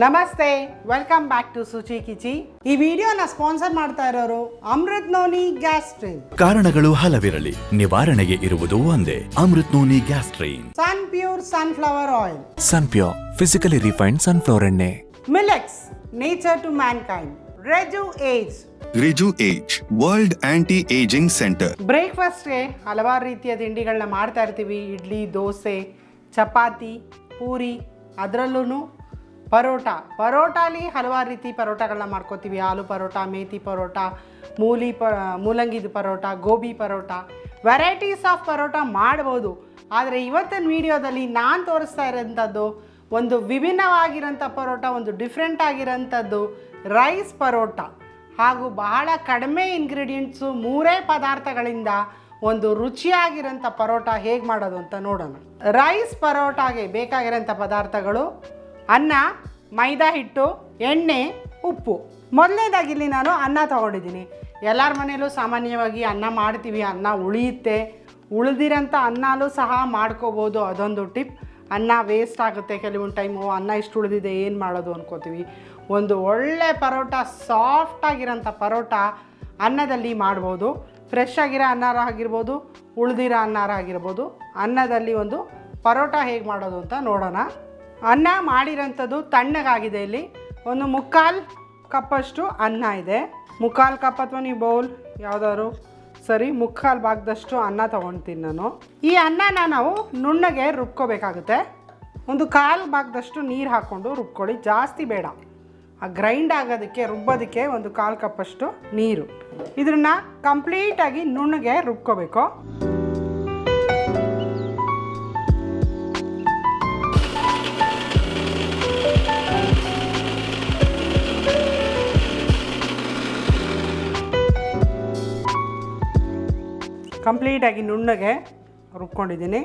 ನಮಸ್ತೆ, welcome back to Suchi ಕಿಚಿ. ಈ ವಿಡಿಯೋನ ಸ್ಪಾನ್ಸರ್ ಮಾಡ್ತಾ ಇರೋರು ಅಮೃತ್ ನೋನಿ ಗ್ಯಾಸ್ಟ್ರಿನ್. ಕಾರಣಗಳು ಹಲವಿರಲಿ, ನಿವಾರಣೆಗೆ ಇರುವುದು ಒಂದೇ, Amrut noni Gastrin. Sun pure sunflower oil, sun pure physically refined sunflower ಎಣ್ಣೆ. Milex, nature to mankind. Reju age, reju age world anti ageing centre. ಬ್ರೇಕ್ಫಾಸ್ಟ್ಗೆ ಹಲವಾರು ರೀತಿಯ ತಿಂಡಿಗಳನ್ನ ಮಾಡ್ತಾ ಇರ್ತೀವಿ. ಇಡ್ಲಿ, ದೋಸೆ, ಚಪಾತಿ, ಪೂರಿ, ಅದರಲ್ಲೂ ಪರೋಟಾಲಿ ಹಲವಾರು ರೀತಿ ಪರೋಟಗಳನ್ನ ಮಾಡ್ಕೋತೀವಿ. ಆಲೂ ಪರೋಟ, ಮೇಥಿ ಪರೋಟ, ಮೂಲಂಗಿದ ಪರೋಟ, ಗೋಬಿ ಪರೋಟ, ವೆರೈಟೀಸ್ ಆಫ್ ಪರೋಟ ಮಾಡ್ಬೋದು. ಆದರೆ ಇವತ್ತಿನ ವಿಡಿಯೋದಲ್ಲಿ ನಾನು ತೋರಿಸ್ತಾ ಇರೋಂಥದ್ದು ಒಂದು ವಿಭಿನ್ನವಾಗಿರೋಂಥ ಪರೋಟ, ಒಂದು ಡಿಫ್ರೆಂಟ್ ಆಗಿರೋಂಥದ್ದು ರೈಸ್ ಪರೋಟ. ಹಾಗೂ ಬಹಳ ಕಡಿಮೆ ಇಂಗ್ರೀಡಿಯೆಂಟ್ಸು, 3 ಪದಾರ್ಥಗಳಿಂದ ಒಂದು ರುಚಿಯಾಗಿರೋಂಥ ಪರೋಟ ಹೇಗೆ ಮಾಡೋದು ಅಂತ ನೋಡೋಣ. ರೈಸ್ ಪರೋಟಾಗೆ ಬೇಕಾಗಿರೋಂಥ ಪದಾರ್ಥಗಳು: ಅನ್ನ, ಮೈದಾ ಹಿಟ್ಟು, ಎಣ್ಣೆ, ಉಪ್ಪು. ಮೊದಲನೇದಾಗಿ ಇಲ್ಲಿ ನಾನು ಅನ್ನ ತೊಗೊಂಡಿದ್ದೀನಿ. ಎಲ್ಲರ ಮನೆಯಲ್ಲೂ ಸಾಮಾನ್ಯವಾಗಿ ಅನ್ನ ಮಾಡ್ತೀವಿ, ಅನ್ನ ಉಳಿಯುತ್ತೆ. ಉಳಿದಿರೋಂಥ ಅನ್ನಲೂ ಸಹ ಮಾಡ್ಕೋಬೋದು, ಅದೊಂದು ಟಿಪ್. ಅನ್ನ ವೇಸ್ಟ್ ಆಗುತ್ತೆ ಕೆಲವೊಂದು ಟೈಮು. ಅನ್ನ ಇಷ್ಟು ಉಳಿದಿದೆ, ಏನು ಮಾಡೋದು ಅನ್ಕೋತೀವಿ. ಒಂದು ಒಳ್ಳೆ ಪರೋಟ, ಸಾಫ್ಟಾಗಿರೋಂಥ ಪರೋಟ ಅನ್ನದಲ್ಲಿ ಮಾಡ್ಬೋದು. ಫ್ರೆಶ್ ಆಗಿರೋ ಅನ್ನಾರ ಆಗಿರ್ಬೋದು, ಉಳಿದಿರೋ ಅನ್ನಾರ ಆಗಿರ್ಬೋದು. ಅನ್ನದಲ್ಲಿ ಒಂದು ಪರೋಟ ಹೇಗೆ ಮಾಡೋದು ಅಂತ ನೋಡೋಣ. ಅನ್ನ ಮಾಡಿರೋಂಥದ್ದು ತಣ್ಣಗಾಗಿದೆ. ಇಲ್ಲಿ ಒಂದು 3/4 ಕಪ್ಪಷ್ಟು ಅನ್ನ ಇದೆ. 3/4 ಕಪ್ ಅಥವಾ ನೀವು ಬೌಲ್ ಯಾವುದಾದ್ರು ಸರಿ, 3/4 ಭಾಗದಷ್ಟು ಅನ್ನ ತೊಗೊಳ್ತೀನಿ ನಾನು. ಈ ಅನ್ನನ ನಾವು ನುಣ್ಣಗೆ ರುಬ್ಕೋಬೇಕಾಗುತ್ತೆ. ಒಂದು 1/4 ಭಾಗದಷ್ಟು ನೀರು ಹಾಕ್ಕೊಂಡು ರುಬ್ಕೊಳ್ಳಿ, ಜಾಸ್ತಿ ಬೇಡ. ಆ ಗ್ರೈಂಡ್ ಆಗೋದಕ್ಕೆ, ರುಬ್ಬೋದಕ್ಕೆ ಒಂದು 1/4 ಕಪ್ಪಷ್ಟು ನೀರು. ಇದನ್ನು ಕಂಪ್ಲೀಟಾಗಿ ನುಣ್ಣಗೆ ರುಬ್ಕೋಬೇಕು. ಕಂಪ್ಲೀಟಾಗಿ ನುಣ್ಣಗೆ ರುಬ್ಕೊಂಡಿದ್ದೀನಿ.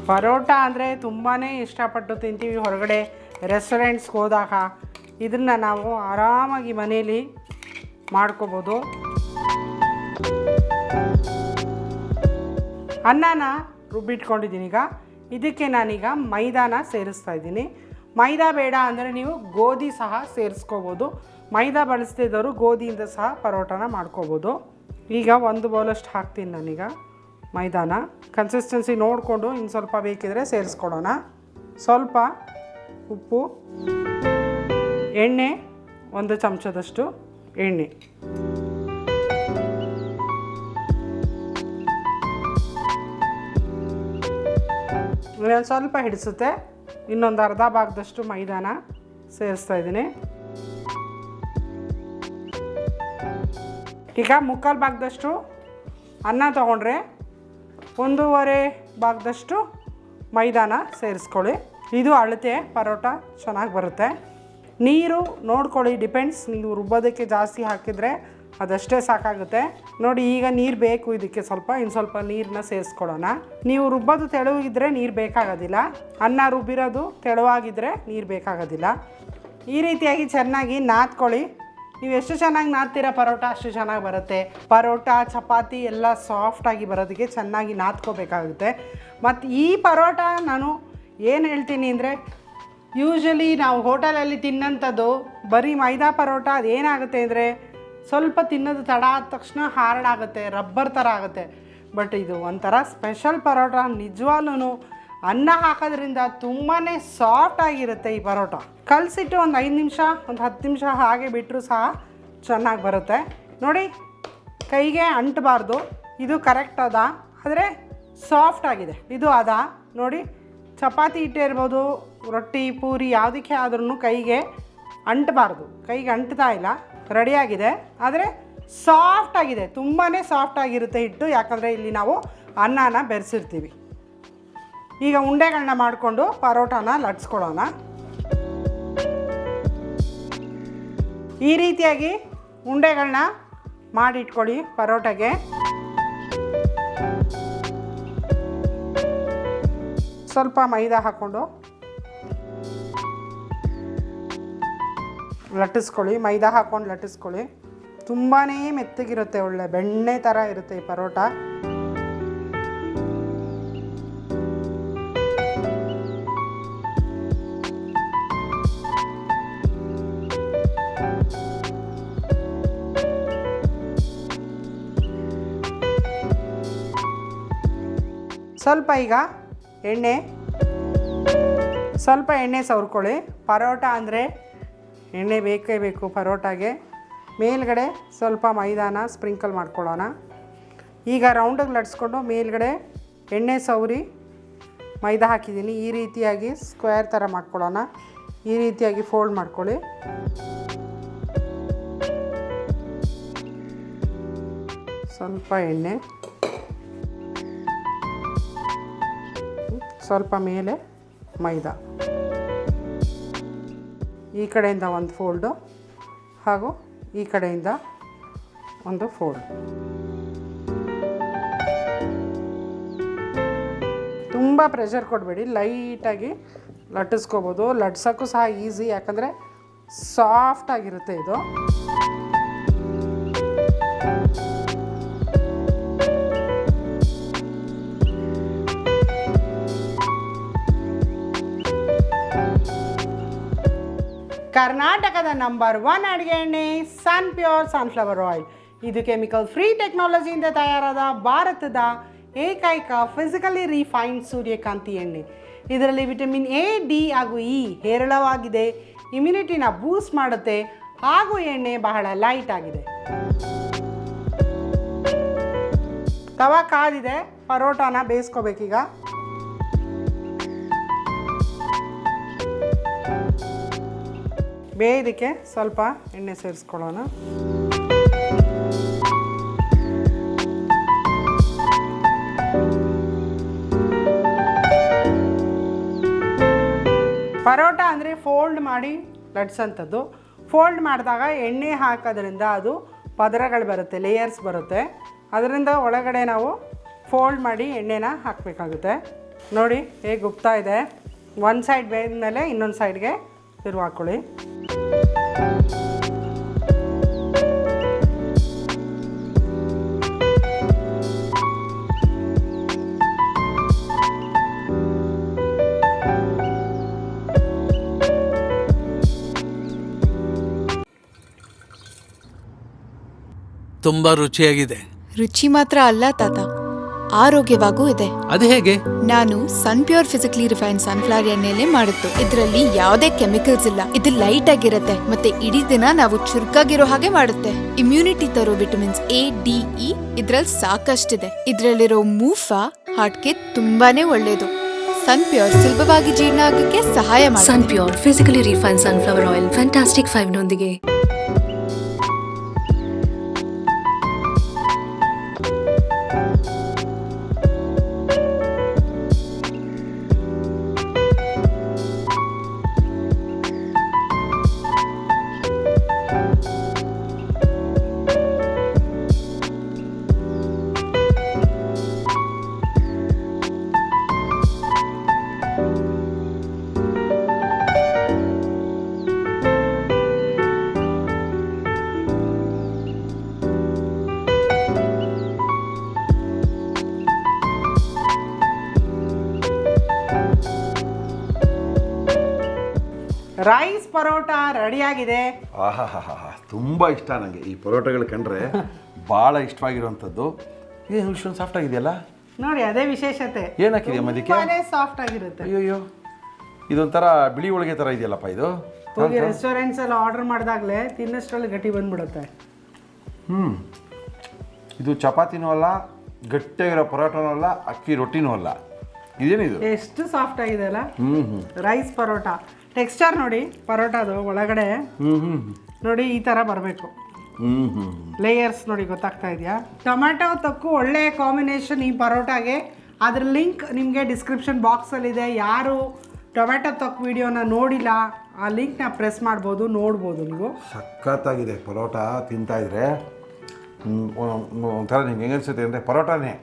ಪರೋಟ ಅಂದರೆ ತುಂಬಾ ಇಷ್ಟಪಟ್ಟು ತಿಂತೀವಿ ಹೊರಗಡೆ ರೆಸ್ಟೋರೆಂಟ್ಸ್ಗೆ ಹೋದಾಗ. ಇದನ್ನು ನಾವು ಆರಾಮಾಗಿ ಮನೇಲಿ ಮಾಡ್ಕೋಬೋದು. ಅನ್ನನ ರುಬ್ಬಿಟ್ಕೊಂಡಿದ್ದೀನಿ. ಈಗ ಇದಕ್ಕೆ ನಾನೀಗ ಮೈದಾನ ಸೇರಿಸ್ತಾ ಇದ್ದೀನಿ. ಮೈದಾ ಬೇಡ ಅಂದರೆ ನೀವು ಗೋಧಿ ಸಹ ಸೇರಿಸ್ಕೋಬೋದು. ಮೈದಾ ಬಳಸ್ತಿದ್ದವರು ಗೋಧಿಯಿಂದ ಸಹ ಪರೋಟನ ಮಾಡ್ಕೋಬೋದು. ಈಗ 1 ಬೌಲಷ್ಟು ಹಾಕ್ತೀನಿ ನಾನೀಗ ಮೈದಾನ. ಕನ್ಸಿಸ್ಟೆನ್ಸಿ ನೋಡಿಕೊಂಡು ಇನ್ನು ಸ್ವಲ್ಪ ಬೇಕಿದ್ರೆ ಸೇರಿಸ್ಕೊಡೋಣ. ಸ್ವಲ್ಪ ಉಪ್ಪು, ಎಣ್ಣೆ, 1 ಚಮಚದಷ್ಟು ಎಣ್ಣೆ. ಒಂದು ಸ್ವಲ್ಪ ಹಿಡಿಸುತ್ತೆ. ಇನ್ನೊಂದು ಅರ್ಧ ಭಾಗದಷ್ಟು ಮೈದಾನ ಸೇರಿಸ್ತಾ ಇದ್ದೀನಿ. ಈಗ 3/4 ಭಾಗದಷ್ಟು ಅನ್ನ ತೊಗೊಂಡ್ರೆ 1.5 ಭಾಗದಷ್ಟು ಮೈದಾನ ಸೇರಿಸ್ಕೊಳ್ಳಿ. ಇದು ಅಳತೆ ಪರೋಟ ಚೆನ್ನಾಗಿ ಬರುತ್ತೆ. ನೀರು ನೋಡ್ಕೊಳ್ಳಿ, ಡಿಪೆಂಡ್ಸ್. ನೀವು ರುಬ್ಬೋದಕ್ಕೆ ಜಾಸ್ತಿ ಹಾಕಿದರೆ ಅದಷ್ಟೇ ಸಾಕಾಗುತ್ತೆ. ನೋಡಿ, ಈಗ ನೀರು ಬೇಕು ಇದಕ್ಕೆ ಸ್ವಲ್ಪ. ಇನ್ನು ಸ್ವಲ್ಪ ನೀರನ್ನ ಸೇರಿಸ್ಕೊಳ್ಳೋಣ. ನೀವು ರುಬ್ಬೋದು ತೆಳುವಾಗಿದ್ದರೆ ನೀರು ಬೇಕಾಗೋದಿಲ್ಲ. ಅನ್ನ ರುಬ್ಬಿರೋದು ತೆಳುವಾಗಿದ್ದರೆ ನೀರು ಬೇಕಾಗೋದಿಲ್ಲ. ಈ ರೀತಿಯಾಗಿ ಚೆನ್ನಾಗಿ ನಾದ್ಕೊಳ್ಳಿ. ನೀವು ಎಷ್ಟು ಚೆನ್ನಾಗಿ ನಾದ್ತೀರ ಪರೋಟ ಅಷ್ಟು ಚೆನ್ನಾಗಿ ಬರುತ್ತೆ. ಪರೋಟ, ಚಪಾತಿ ಎಲ್ಲ ಸಾಫ್ಟಾಗಿ ಬರೋದಕ್ಕೆ ಚೆನ್ನಾಗಿ ನಾದ್ಕೋಬೇಕಾಗುತ್ತೆ. ಮತ್ತು ಈ ಪರೋಟ ನಾನು ಏನು ಹೇಳ್ತೀನಿ ಅಂದರೆ, ಯೂಶ್ವಲಿ ನಾವು ಹೋಟೆಲಲ್ಲಿ ತಿನ್ನೋಂಥದ್ದು ಬರೀ ಮೈದಾ ಪರೋಟ. ಅದೇನಾಗುತ್ತೆ ಅಂದರೆ, ಸ್ವಲ್ಪ ತಿನ್ನೋದು ತಡ ಆದ ತಕ್ಷಣ ಹಾರ್ಡ್ ಆಗುತ್ತೆ, ರಬ್ಬರ್ ಥರ ಆಗುತ್ತೆ. ಬಟ್ ಇದು ಒಂಥರ ಸ್ಪೆಷಲ್ ಪರೋಟ. ನಿಜವಾಗ್ಲೂ ಅನ್ನ ಹಾಕೋದ್ರಿಂದ ತುಂಬಾ ಸಾಫ್ಟಾಗಿರುತ್ತೆ ಈ ಪರೋಟ. ಕಲಸಿಟ್ಟು ಒಂದು 5 ನಿಮಿಷ, ಒಂದು 10 ನಿಮಿಷ ಹಾಗೆ ಬಿಟ್ಟರು ಸಹ ಚೆನ್ನಾಗಿ ಬರುತ್ತೆ. ನೋಡಿ, ಕೈಗೆ ಅಂಟಬಾರ್ದು. ಇದು ಕರೆಕ್ಟ್ ಅದ, ಆದರೆ ಸಾಫ್ಟಾಗಿದೆ. ಇದು ಅದ ನೋಡಿ. ಚಪಾತಿ ಹಿಟ್ಟೇ ಇರ್ಬೋದು, ರೊಟ್ಟಿ, ಪೂರಿ ಯಾವುದಕ್ಕೆ ಆದ್ರೂ ಕೈಗೆ ಅಂಟಬಾರ್ದು. ಕೈಗೆ ಅಂಟ್ತಾ ಇಲ್ಲ, ರೆಡಿಯಾಗಿದೆ. ಆದರೆ ಸಾಫ್ಟಾಗಿದೆ, ತುಂಬಾ ಸಾಫ್ಟಾಗಿರುತ್ತೆ ಹಿಟ್ಟು. ಯಾಕಂದರೆ ಇಲ್ಲಿ ನಾವು ಅನ್ನನ ಬೆರೆಸಿರ್ತೀವಿ. ಈಗ ಉಂಡೆಗಳನ್ನ ಮಾಡಿಕೊಂಡು ಪರೋಟಾನ ಲಟ್ಸ್ಕೊಳ್ಳೋಣ. ಈ ರೀತಿಯಾಗಿ ಉಂಡೆಗಳನ್ನ ಮಾಡಿಟ್ಕೊಳ್ಳಿ ಪರೋಟಗೆ. ಸ್ವಲ್ಪ ಮೈದಾ ಹಾಕ್ಕೊಂಡು ಲಟ್ಟಿಸ್ಕೊಳ್ಳಿ. ಮೈದಾ ಹಾಕ್ಕೊಂಡು ಲಟ್ಟಿಸ್ಕೊಳ್ಳಿ. ತುಂಬಾ ಮೆತ್ತಗಿರುತ್ತೆ, ಒಳ್ಳೆ ಬೆಣ್ಣೆ ಥರ ಇರುತ್ತೆ ಈ ಪರೋಟ. ಸ್ವಲ್ಪ ಈಗ ಸ್ವಲ್ಪ ಎಣ್ಣೆ ಸವರ್ಕೊಳ್ಳಿ. ಪರೋಟ ಅಂದರೆ ಎಣ್ಣೆ ಬೇಕೇ ಬೇಕು ಪರೋಟಾಗೆ. ಮೇಲ್ಗಡೆ ಸ್ವಲ್ಪ ಮೈದಾನ ಸ್ಪ್ರಿಂಕಲ್ ಮಾಡ್ಕೊಳ್ಳೋಣ. ಈಗ ರೌಂಡಿಗೆ ಲಟ್ಸ್ಕೊಂಡು ಮೇಲ್ಗಡೆ ಎಣ್ಣೆ ಸವರಿ ಮೈದಾ ಹಾಕಿದ್ದೀನಿ. ಈ ರೀತಿಯಾಗಿ ಸ್ಕ್ವೇರ್ ಥರ ಮಾಡ್ಕೊಳ್ಳೋಣ. ಈ ರೀತಿಯಾಗಿ ಫೋಲ್ಡ್ ಮಾಡ್ಕೊಳ್ಳಿ. ಸ್ವಲ್ಪ ಎಣ್ಣೆ, ಸ್ವಲ್ಪ ಮೇಲೆ ಮೈದಾ, ಈ ಕಡೆಯಿಂದ ಒಂದು ಫೋಲ್ಡು ಹಾಗೂ ಈ ಕಡೆಯಿಂದ ಒಂದು ಫೋಲ್ಡ್. ತುಂಬ ಪ್ರೆಷರ್ ಕೊಡಬೇಡಿ, ಲೈಟಾಗಿ ಲಟ್ಟಿಸ್ಕೋಬೋದು. ಲಟ್ಸೋಕ್ಕೂ ಸಹ ಈಸಿ, ಯಾಕಂದರೆ ಸಾಫ್ಟಾಗಿರುತ್ತೆ ಇದು. ಕರ್ನಾಟಕದ ನಂಬರ್ 1 ಅಡುಗೆ ಎಣ್ಣೆ ಸನ್ ಪ್ಯೂರ್ ಸನ್ಫ್ಲವರ್ ಆಯಿಲ್. ಇದು ಕೆಮಿಕಲ್ ಫ್ರೀ ಟೆಕ್ನಾಲಜಿಯಿಂದ ತಯಾರಾದ ಭಾರತದ ಏಕೈಕ ಫಿಸಿಕಲಿ ರಿಫೈನ್ಡ್ ಸೂರ್ಯಕಾಂತಿ ಎಣ್ಣೆ. ಇದರಲ್ಲಿ ವಿಟಮಿನ್ ಎ, ಡಿ ಹಾಗೂ ಇ ಹೇರಳವಾಗಿದೆ. ಇಮ್ಯುನಿಟಿನ ಬೂಸ್ಟ್ ಮಾಡುತ್ತೆ ಹಾಗೂ ಎಣ್ಣೆ ಬಹಳ ಲೈಟ್ ಆಗಿದೆ. ತವಾ ಕಾದಿದೆ, ಪರೋಟಾನ ಬೇಯಿಸ್ಕೋಬೇಕೀಗ. ಬೇಯೋದಕ್ಕೆ ಸ್ವಲ್ಪ ಎಣ್ಣೆ ಸೇರಿಸ್ಕೊಳ್ಳೋಣ. ಪರೋಟ ಅಂದರೆ ಫೋಲ್ಡ್ ಮಾಡಿ ಲಟ್ಸೋಂಥದ್ದು. ಫೋಲ್ಡ್ ಮಾಡಿದಾಗ ಎಣ್ಣೆ ಹಾಕೋದ್ರಿಂದ ಅದು ಪದರಗಳು ಬರುತ್ತೆ, ಲೇಯರ್ಸ್ ಬರುತ್ತೆ. ಅದರಿಂದ ಒಳಗಡೆ ನಾವು ಫೋಲ್ಡ್ ಮಾಡಿ ಎಣ್ಣೆನ ಹಾಕಬೇಕಾಗುತ್ತೆ. ನೋಡಿ ಹೇಗೆ ಉಬ್ತಾ ಇದೆ. ಒಂದು ಸೈಡ್ ಬೇಯ್ದ್ಮೇಲೆ ಇನ್ನೊಂದು ಸೈಡ್ಗೆ ತಿರುವು ಹಾಕ್ಕೊಳ್ಳಿ. ತುಂಬಾ ರುಚಿಯಾಗಿದೆ. ರುಚಿ ಮಾತ್ರ ಅಲ್ಲ ತಾತ, ಆರೋಗ್ಯವಾಗೂ ಇದೆ. ಅದು ಹೇಗೆ? ನಾನು ಸನ್ ಪ್ಯೂರ್ ಫಿಸಿಕಲಿ ರಿಫೈನ್ಡ್ ಸನ್ಫ್ಲವರ್ ಎಣ್ಣೆಲೆ ಮಾಡಿದ್ದು. ಇದರಲ್ಲಿ ಯಾವುದೇ ಕೆಮಿಕಲ್ಸ್ ಇಲ್ಲ. ಇದು ಲೈಟ್ ಆಗಿರುತ್ತೆ ಮತ್ತೆ ಇಡೀ ದಿನ ನಾವು ಚುರುಕಾಗಿರೋ ಹಾಗೆ ಮಾಡುತ್ತೆ. ಇಮ್ಯುನಿಟಿ ತರೋ ವಿಟಮಿನ್ಸ್ ಎ, ಡಿ, ಇ ಇದ್ರಲ್ಲಿ ಸಾಕಷ್ಟಿದೆ. ಇದ್ರಲ್ಲಿರೋ ಮೂಫಾ ಹಾರ್ಟ್ಗೆ ತುಂಬಾನೇ ಒಳ್ಳೇದು. ಸನ್ ಪ್ಯೂರ್ ಸುಲಭವಾಗಿ ಜೀರ್ಣ ಆಗಕ್ಕೆ ಸಹಾಯ ಮಾಡುತ್ತೆ. Sun pure physically refined sunflower oil fantastic 5 ನೊಂದಿಗೆ. ರೈಸ್ ಪರೋಟ ರೆಡಿಯಾಗಿದೆ. ಆಹಾ ತುಂಬ ಇಷ್ಟ ನನಗೆ ಈ ಪರೋಟಗಳು ಕಂಡ್ರೆ ಭಾಳ ಇಷ್ಟವಾಗಿರುವಂಥದ್ದು. ಏನು ಇಷ್ಟೊಂದು ಸಾಫ್ಟ್ ಆಗಿದೆಯಲ್ಲ ನೋಡಿ, ಅದೇ ವಿಶೇಷತೆ. ಏನು ಹಾಕಿದೆಯಾ ಅದಕ್ಕೆ? ಸಾಫ್ಟ್ ಆಗಿರುತ್ತೆ. ಅಯ್ಯೋ ಇದೊಂಥರ ಬಿಳಿ ಹೋಳಿಗೆ ಥರ ಇದೆಯಲ್ಲಪ್ಪ ಇದು. ಹೋಗಿ ರೆಸ್ಟೋರೆಂಟ್ಸ್ ಎಲ್ಲ ಆರ್ಡರ್ ಮಾಡಿದಾಗಲೇ ತಿನ್ನಷ್ಟರಲ್ಲಿ ಗಟ್ಟಿ ಬಂದ್ಬಿಡುತ್ತೆ. ಇದು ಚಪಾತಿನೂ ಅಲ್ಲ, ಗಟ್ಟಿಯಾಗಿರೋ ಪರೋಟನೂ ಅಲ್ಲ, ಅಕ್ಕಿ ರೊಟ್ಟಿನೂ ಅಲ್ಲ. ಇದೇನಿದು ಎಷ್ಟು ಸಾಫ್ಟ್ ಆಗಿದೆ ಅಲ್ಲ. ರೈಸ್ ಪರೋಟ ಟೆಕ್ಸ್ಚರ್ ನೋಡಿ, ಪರೋಟದು ಒಳಗಡೆ ನೋಡಿ ಈ ಥರ ಬರಬೇಕು. ಲೇಯರ್ಸ್ ನೋಡಿ, ಗೊತ್ತಾಗ್ತಾ ಇದೆಯಾ? ಟೊಮ್ಯಾಟೊ ತೊಕ್ಕು ಒಳ್ಳೆ ಕಾಂಬಿನೇಷನ್ ಈ ಪರೋಟಾಗೆ. ಅದ್ರ ಲಿಂಕ್ ನಿಮಗೆ ಡಿಸ್ಕ್ರಿಪ್ಷನ್ ಬಾಕ್ಸಲ್ಲಿದೆ. ಯಾರು ಟೊಮ್ಯಾಟೊ ತೊಕ್ಕು ವಿಡಿಯೋನ ನೋಡಿಲ್ಲ, ಆ ಲಿಂಕ್ನ ಪ್ರೆಸ್ ಮಾಡ್ಬೋದು, ನೋಡ್ಬೋದು ನೀವು. ಸಖತ್ತಾಗಿದೆ ಪರೋಟ. ತಿಂತಾಯಿದ್ರೆ ಒಂಥರ ನಿಮ್ಗೆ ಹೆಂಗೆ ಅನಿಸುತ್ತೆ ಅಂದರೆ ಪರೋಟನೇ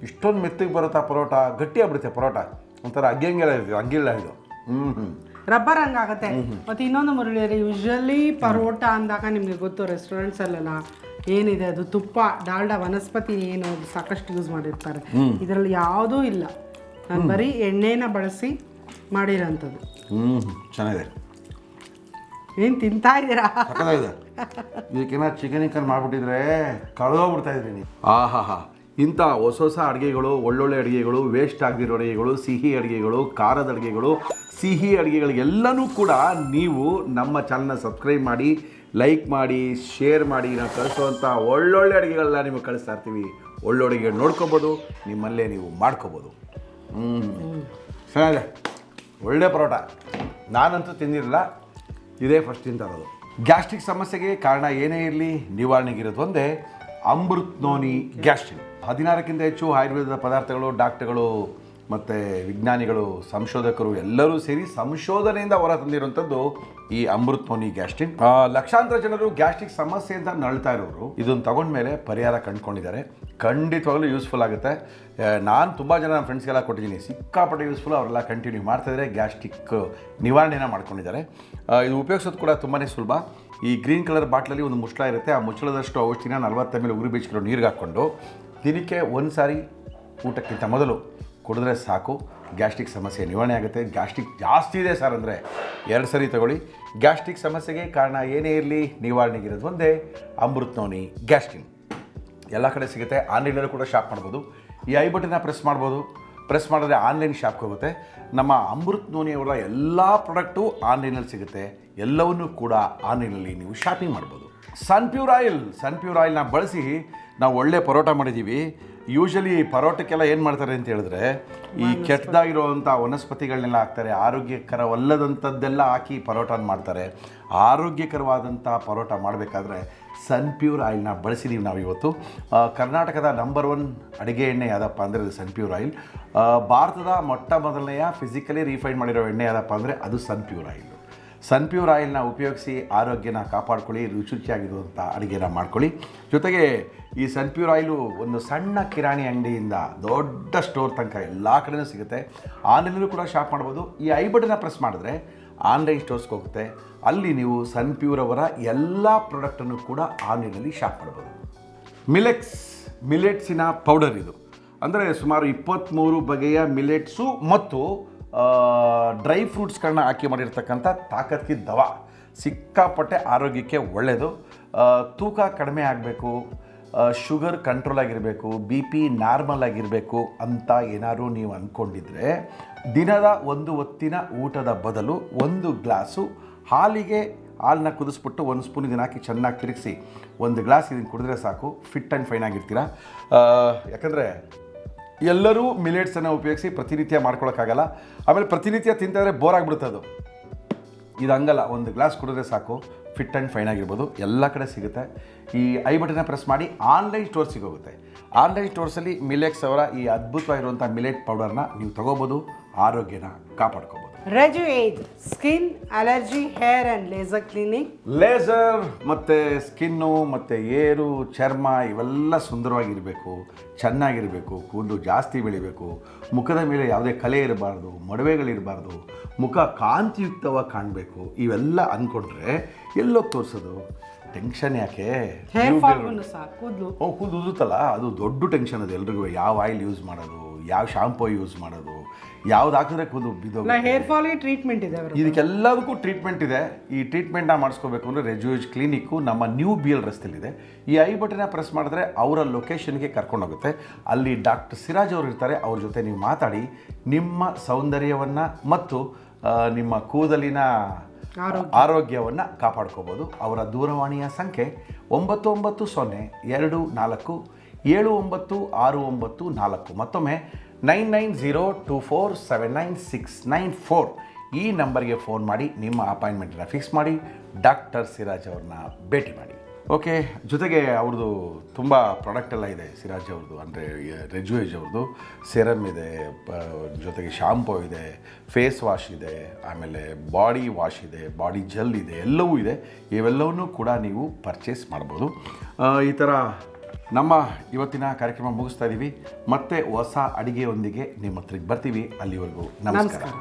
ಇಷ್ಟೊಂದು ಮೆತ್ತಗೆ ಬರುತ್ತಾ ಪರೋಟ, ಗಟ್ಟಿ ಆಗ್ಬಿಡುತ್ತೆ ಪರೋಟ. ಒಂಥರ ಹಂಗಿಲ್ಲ ಇದು. ರಬ್ಬರ್ ಹಂಗಾಗತ್ತೆ. ಮತ್ತು ಇನ್ನೊಂದು ಮುರಳಿಯರಿ, ಯೂಶ್ವಲಿ ಪರೋಟ ಅಂದಾಗ ನಿಮಗೆ ಗೊತ್ತು ರೆಸ್ಟೋರೆಂಟ್ಸಲ್ಲೆಲ್ಲ ಏನಿದೆ ಅದು ತುಪ್ಪ, ಡಾಲ್ಡಾ, ವನಸ್ಪತಿ ಏನು ಸಾಕಷ್ಟು ಯೂಸ್ ಮಾಡಿರ್ತಾರೆ. ಇದರಲ್ಲಿ ಯಾವುದೂ ಇಲ್ಲ. ನಾನು ಬರೀ ಎಣ್ಣೆನ ಬಳಸಿ ಮಾಡಿರೋಂಥದ್ದು. ಚೆನ್ನಾಗಿದೆ. ಏನು ತಿಂತಾ ಇದ್ದೀರಾ? ಇದಕ್ಕೇನ ಚಿಕನ್ ಮಾಡಿಬಿಟ್ಟಿದ್ರೆ ಕಳೆದೋಗ್ಬಿಡ್ತಾ ಇದ್ರಿ ನೀವು. ಆಹಾ ಇಂಥ ಹೊಸ ಹೊಸ ಅಡುಗೆಗಳು, ಒಳ್ಳೊಳ್ಳೆ ಅಡುಗೆಗಳು, ವೇಸ್ಟ್ ಆಗದಿರೋ ಅಡುಗೆಗಳು, ಸಿಹಿ ಅಡುಗೆಗಳು, ಖಾರದ ಅಡುಗೆಗಳು, ಸಿಹಿ ಅಡುಗೆಗಳಿಗೆಲ್ಲನೂ ಕೂಡ ನೀವು ನಮ್ಮ ಚಾನಲ್ನ ಸಬ್ಸ್ಕ್ರೈಬ್ ಮಾಡಿ, ಲೈಕ್ ಮಾಡಿ, ಶೇರ್ ಮಾಡಿ. ನಾವು ಕಳಿಸೋವಂಥ ಒಳ್ಳೊಳ್ಳೆ ಅಡುಗೆಗಳನ್ನ ನಿಮಗೆ ಕಳಿಸ್ತಾ ಇರ್ತೀವಿ. ಒಳ್ಳೊಳ್ಳೆ ಅಡುಗೆ ನೋಡ್ಕೊಬೋದು, ನಿಮ್ಮಲ್ಲೇ ನೀವು ಮಾಡ್ಕೊಬೋದು. ಚೆನ್ನಾಗಿದೆ, ಒಳ್ಳೆ ಪರೋಟ. ನಾನಂತೂ ತಿಂದಿರಲಿಲ್ಲ, ಇದೇ ಫಸ್ಟ್ ತಿಂತಾ ಇರೋದು. ಗ್ಯಾಸ್ಟ್ರಿಕ್ ಸಮಸ್ಯೆಗೆ ಕಾರಣ ಏನೇ ಇರಲಿ ನಿವಾರಣೆಗಿರೋದು ಒಂದೇ ಅಮೃತ್ ನೋನಿ ಗ್ಯಾಸ್ಟ್ರಿಕ್. 16ಕ್ಕಿಂತ ಹೆಚ್ಚು ಆಯುರ್ವೇದದ ಪದಾರ್ಥಗಳು, ಡಾಕ್ಟರ್ಗಳು ಮತ್ತು ವಿಜ್ಞಾನಿಗಳು, ಸಂಶೋಧಕರು ಎಲ್ಲರೂ ಸೇರಿ ಸಂಶೋಧನೆಯಿಂದ ಹೊರ ತಂದಿರುವಂಥದ್ದು ಈ ಅಮೃತ್ ನೋನಿ ಗ್ಯಾಸ್ಟ್ರಿಕ್. ಲಕ್ಷಾಂತರ ಜನರು ಗ್ಯಾಸ್ಟ್ರಿಕ್ ಸಮಸ್ಯೆಯಿಂದ ನಳ್ತಾ ಇರೋರು ಇದನ್ನು ತಗೊಂಡ್ಮೇಲೆ ಪರಿಹಾರ ಕಂಡುಕೊಂಡಿದ್ದಾರೆ. ಖಂಡಿತವಾಗಲೂ ಯೂಸ್ಫುಲ್ ಆಗುತ್ತೆ. ನಾನು ತುಂಬ ಜನ ನನ್ನ ಫ್ರೆಂಡ್ಸ್ಗೆಲ್ಲ ಕೊಟ್ಟಿದ್ದೀನಿ, ಸಿಕ್ಕಾಪಟ್ಟೆ ಯೂಸ್ಫುಲ್. ಅವರೆಲ್ಲ ಕಂಟಿನ್ಯೂ ಮಾಡ್ತಾಯಿದ್ದಾರೆ, ಗ್ಯಾಸ್ಟ್ರಿಕ್ ನಿವಾರಣೆನ ಮಾಡ್ಕೊಂಡಿದ್ದಾರೆ. ಇದು ಉಪಯೋಗಿಸೋದು ಕೂಡ ತುಂಬಾ ಸುಲಭ. ಈ ಗ್ರೀನ್ ಕಲರ್ ಬಾಟ್ಲಲ್ಲಿ ಒಂದು ಮುಚ್ಚಳ ಇರುತ್ತೆ. ಆ ಮುಚ್ಚಳದಷ್ಟು ಔಷಧಿನ 40 ml ಉಗುರು ಬೀಚ್ಕಿರೋ ನೀರಿಗೆ ಹಾಕ್ಕೊಂಡು ದಿನಕ್ಕೆ ಒಂದು ಸಾರಿ ಊಟಕ್ಕಿಂತ ಮೊದಲು ಕುಡಿದ್ರೆ ಸಾಕು, ಗ್ಯಾಸ್ಟ್ರಿಕ್ ಸಮಸ್ಯೆ ನಿವಾರಣೆ ಆಗುತ್ತೆ. ಗ್ಯಾಸ್ಟ್ರಿಕ್ ಜಾಸ್ತಿ ಇದೆ ಸರ್ ಅಂದರೆ 2 ಸರಿ ತಗೊಳ್ಳಿ. ಗ್ಯಾಸ್ಟ್ರಿಕ್ ಸಮಸ್ಯೆಗೆ ಕಾರಣ ಏನೇ ಇರಲಿ ನಿವಾರಣೆಗಿರೋದು ಒಂದೇ ಅಮೃತ್ ನೋನಿ ಗ್ಯಾಸ್ಟ್ರಿಕ್. ಎಲ್ಲ ಕಡೆ ಸಿಗುತ್ತೆ. ಆನ್ಲೈನಲ್ಲೂ ಕೂಡ ಶಾಪ್ ಮಾಡ್ಬೋದು. ಈ ಐ ಬಟನ್ನ ಪ್ರೆಸ್ ಮಾಡ್ಬೋದು. ಪ್ರೆಸ್ ಮಾಡಿದ್ರೆ ಆನ್ಲೈನ್ ಶಾಪ್ಗೆ ಹೋಗುತ್ತೆ. ನಮ್ಮ ಅಮೃತ್ ನೋನಿಯವರ ಎಲ್ಲ ಪ್ರಾಡಕ್ಟು ಆನ್ಲೈನಲ್ಲಿ ಸಿಗುತ್ತೆ. ಎಲ್ಲವನ್ನೂ ಕೂಡ ಆನ್ಲೈನಲ್ಲಿ ನೀವು ಶಾಪಿಂಗ್ ಮಾಡ್ಬೋದು. ಸನ್ಪ್ಯೂರ್ ಆಯಿಲ್ನ ಬಳಸಿ ನಾವು ಒಳ್ಳೆ ಪರೋಟ ಮಾಡಿದ್ದೀವಿ. ಯೂಶಲಿ ಪರೋಟಕ್ಕೆಲ್ಲ ಏನು ಮಾಡ್ತಾರೆ ಅಂತ ಹೇಳಿದ್ರೆ ಈ ಕೆಟ್ಟದಾಗಿರೋವಂಥ ವನಸ್ಪತಿಗಳನ್ನೆಲ್ಲ ಹಾಕ್ತಾರೆ, ಆರೋಗ್ಯಕರವಲ್ಲದಂಥದ್ದೆಲ್ಲ ಹಾಕಿ ಪರೋಟನ ಮಾಡ್ತಾರೆ. ಆರೋಗ್ಯಕರವಾದಂಥ ಪರೋಟ ಮಾಡಬೇಕಾದ್ರೆ ಸನ್ಪ್ಯೂರ್ ಆಯಿಲ್ನ ಬಳಸಿದ್ದೀವಿ ನಾವು ಇವತ್ತು. ಕರ್ನಾಟಕದ ನಂಬರ್ 1 ಅಡುಗೆ ಎಣ್ಣೆ ಯಾವುದಪ್ಪ ಅಂದರೆ ಅದು ಸನ್ಪ್ಯೂರ್ ಆಯಿಲ್. ಭಾರತದ ಮೊಟ್ಟ ಮೊದಲನೆಯ ಫಿಸಿಕಲಿ ರಿಫೈನ್ ಮಾಡಿರೋ ಎಣ್ಣೆ ಯಾವುದಪ್ಪ ಅಂದರೆ ಅದು ಸನ್ಪ್ಯೂರ್ ಆಯಿಲ್. ಸನ್ಪ್ಯೂರ್ ಆಯಿಲ್ನ ಉಪಯೋಗಿಸಿ ಆರೋಗ್ಯನ ಕಾಪಾಡ್ಕೊಳ್ಳಿ, ರುಚಿಯಾಗಿರುವಂಥ ಅಡುಗೆನ ಮಾಡ್ಕೊಳ್ಳಿ. ಜೊತೆಗೆ ಈ ಸನ್ಪ್ಯೂರ್ ಆಯಿಲು ಒಂದು ಸಣ್ಣ ಕಿರಾಣಿ ಅಂಗಡಿಯಿಂದ ದೊಡ್ಡ ಸ್ಟೋರ್ ತನಕ ಎಲ್ಲ ಕಡೆಯೂ ಸಿಗುತ್ತೆ. ಆನ್ಲೈನಲ್ಲೂ ಕೂಡ ಶಾಪ್ ಮಾಡ್ಬೋದು. ಈ ಐ ಬಟನ್ನ ಪ್ರೆಸ್ ಮಾಡಿದ್ರೆ ಆನ್ಲೈನ್ ಸ್ಟೋರ್ಸ್ಗೆ ಹೋಗುತ್ತೆ. ಅಲ್ಲಿ ನೀವು ಸನ್ಪ್ಯೂರ್ ಅವರ ಎಲ್ಲ ಪ್ರಾಡಕ್ಟನ್ನು ಕೂಡ ಆನ್ಲೈನಲ್ಲಿ ಶಾಪ್ ಮಾಡ್ಬೋದು. ಮಿಲೆಟ್ಸಿನ ಪೌಡರ್ ಇದು. ಅಂದರೆ ಸುಮಾರು 23 ಬಗೆಯ ಮಿಲೆಟ್ಸು ಮತ್ತು ಡ್ರೈ ಫ್ರೂಟ್ಸ್ಗಳನ್ನ ಹಾಕಿ ಮಾಡಿರ್ತಕ್ಕಂಥ ತಾಕತ್ಕಿ ದವಾ. ಸಿಕ್ಕಾಪಟ್ಟೆ ಆರೋಗ್ಯಕ್ಕೆ ಒಳ್ಳೆಯದು. ತೂಕ ಕಡಿಮೆ ಆಗಬೇಕು, ಶುಗರ್ ಕಂಟ್ರೋಲ್ ಆಗಿರಬೇಕು, BP ನಾರ್ಮಲ್ ಆಗಿರಬೇಕು ಅಂತ ಏನಾದ್ರು ನೀವು ಅಂದ್ಕೊಂಡಿದ್ರೆ ದಿನದ ಒಂದು ಹೊತ್ತಿನ ಊಟದ ಬದಲು 1 ಗ್ಲಾಸು ಹಾಲನ್ನ ಕುದಿಸ್ಬಿಟ್ಟು 1 ಸ್ಪೂನ್ ಇದನ್ನು ಹಾಕಿ ಚೆನ್ನಾಗಿ ತಿರುಗಿಸಿ 1 ಗ್ಲಾಸ್ ಇದನ್ನು ಕುಡಿದ್ರೆ ಸಾಕು, ಫಿಟ್ ಆ್ಯಂಡ್ ಫೈನ್ ಆಗಿರ್ತೀರ. ಯಾಕಂದರೆ ಎಲ್ಲರೂ ಮಿಲೆಟ್ಸನ್ನು ಉಪಯೋಗಿಸಿ ಪ್ರತಿನಿತ್ಯ ಮಾಡ್ಕೊಳಕ್ಕಾಗಲ್ಲ. ಆಮೇಲೆ ಪ್ರತಿನಿತ್ಯ ತಿಂತಾದರೆ ಬೋರ್ ಆಗಿಬಿಡುತ್ತೆ ಅದು. ಇದು ಹಂಗಲ್ಲ, 1 ಗ್ಲಾಸ್ ಕುಡಿದ್ರೆ ಸಾಕು, ಫಿಟ್ ಆ್ಯಂಡ್ ಫೈನ್ ಆಗಿರ್ಬೋದು. ಎಲ್ಲ ಕಡೆ ಸಿಗುತ್ತೆ. ಈ ಐ ಬಟನ್ನ ಪ್ರೆಸ್ ಮಾಡಿ ಆನ್ಲೈನ್ ಸ್ಟೋರ್ಸಿಗೆ ಹೋಗುತ್ತೆ. ಆನ್ಲೈನ್ ಸ್ಟೋರ್ಸಲ್ಲಿ ಮಿಲೆಟ್ಸ್ ಅವರ ಈ ಅದ್ಭುತವಾಗಿರುವಂಥ ಮಿಲೆಟ್ ಪೌಡರ್ನ ನೀವು ತೊಗೋಬೋದು, ಆರೋಗ್ಯನ ಕಾಪಾಡ್ಕೋಬೋದು. Reju age skin allergy hair and laser clinic. Laser ಮತ್ತು ಸ್ಕಿನ್ನು ಮತ್ತು ಏರು, ಚರ್ಮ ಇವೆಲ್ಲ ಸುಂದರವಾಗಿರಬೇಕು, ಚೆನ್ನಾಗಿರಬೇಕು, ಕೂದಲು ಜಾಸ್ತಿ ಬೆಳಿಬೇಕು, ಮುಖದ ಮೇಲೆ ಯಾವುದೇ ಕಲೆ ಇರಬಾರ್ದು, ಮೊಡವೆಗಳಿರಬಾರ್ದು, ಮುಖ ಕಾಂತಿಯುಕ್ತವಾಗಿ ಕಾಣಬೇಕು. ಇವೆಲ್ಲ ಅಂದ್ಕೊಂಡ್ರೆ ಎಲ್ಲೋ ತೋರಿಸೋದು. ಟೆನ್ಷನ್ ಯಾಕೆ? ಹೇರ್ ಫಾಲ್ ಸಹ ಕೂದಲು ಉದುರುತ್ತಲ್ಲ, ಅದು ದೊಡ್ಡ ಟೆನ್ಷನ್. ಅದು ಎಲ್ರಿಗೂ ಯಾವ ಆಯಿಲ್ ಯೂಸ್ ಮಾಡೋದು, ಯಾವ ಶಾಂಪೂ ಯೂಸ್ ಮಾಡೋದು, ಯಾವ್ದು ಹಾಕಿದ್ರೆ ಕೂದಲು ಬಿದ್ದೋಗ. ಹೇರ್ ಫಾಲ್ಗೆ ಟ್ರೀಟ್ಮೆಂಟ್ ಇದೆ, ಇದಕ್ಕೆಲ್ಲದಕ್ಕೂ ಟ್ರೀಟ್ಮೆಂಟ್ ಇದೆ. ಈ ಟ್ರೀಟ್ಮೆಂಟ್ನ ಮಾಡಿಸ್ಕೋಬೇಕು ಅಂದರೆ ರೆಜುವೇಜ್ ಕ್ಲಿನಿಕ್ಕು ನಮ್ಮ ನ್ಯೂ BL ರಸ್ತೆಯಲ್ಲಿದೆ. ಈ ಐ ಬಟನ್ನ ಪ್ರೆಸ್ ಮಾಡಿದ್ರೆ ಅವರ ಲೊಕೇಶನ್ಗೆ ಕರ್ಕೊಂಡೋಗುತ್ತೆ. ಅಲ್ಲಿ ಡಾಕ್ಟರ್ ಸಿರಾಜ್ ಅವರು ಇರ್ತಾರೆ. ಅವ್ರ ಜೊತೆ ನೀವು ಮಾತಾಡಿ ನಿಮ್ಮ ಸೌಂದರ್ಯವನ್ನು ಮತ್ತು ನಿಮ್ಮ ಕೂದಲಿನ ಆರೋಗ್ಯವನ್ನು ಕಾಪಾಡ್ಕೋಬೋದು. ಅವರ ದೂರವಾಣಿಯ ಸಂಖ್ಯೆ 990474796994. ಮತ್ತೊಮ್ಮೆ 9902479694. ಈ ನಂಬರ್ಗೆ ಫೋನ್ ಮಾಡಿ ನಿಮ್ಮ ಅಪಾಯಿಂಟ್ಮೆಂಟನ್ನು ಫಿಕ್ಸ್ ಮಾಡಿ ಡಾಕ್ಟರ್ ಸಿರಾಜ್ ಅವ್ರನ್ನ ಭೇಟಿ ಮಾಡಿ. ಓಕೆ, ಜೊತೆಗೆ ಅವ್ರದ್ದು ತುಂಬ ಪ್ರಾಡಕ್ಟ್ ಎಲ್ಲ ಇದೆ ಸಿರಾಜ್ ಅವ್ರದ್ದು. ಅಂದರೆ ರೆಜುವೇಜ್ ಅವ್ರದ್ದು ಸೆರಮ್ ಇದೆ, ಜೊತೆಗೆ ಶಾಂಪೂ ಇದೆ, ಫೇಸ್ ವಾಶ್ ಇದೆ, ಆಮೇಲೆ ಬಾಡಿ ವಾಶ್ ಇದೆ, ಬಾಡಿ ಜೆಲ್ ಇದೆ, ಎಲ್ಲವೂ ಇದೆ. ಇವೆಲ್ಲವನ್ನೂ ಕೂಡ ನೀವು ಪರ್ಚೇಸ್ ಮಾಡ್ಬೋದು. ಈ ಥರ ನಮ್ಮ ಇವತ್ತಿನ ಕಾರ್ಯಕ್ರಮ ಮುಗಿಸ್ತಾ ಇದ್ದೀವಿ. ಮತ್ತೆ ಹೊಸ ಅಡುಗೆಯೊಂದಿಗೆ ನಿಮ್ಮ ಹತ್ರಕ್ಕೆ ಬರ್ತೀವಿ. ಅಲ್ಲಿವರೆಗೂ ನಮಸ್ಕಾರ.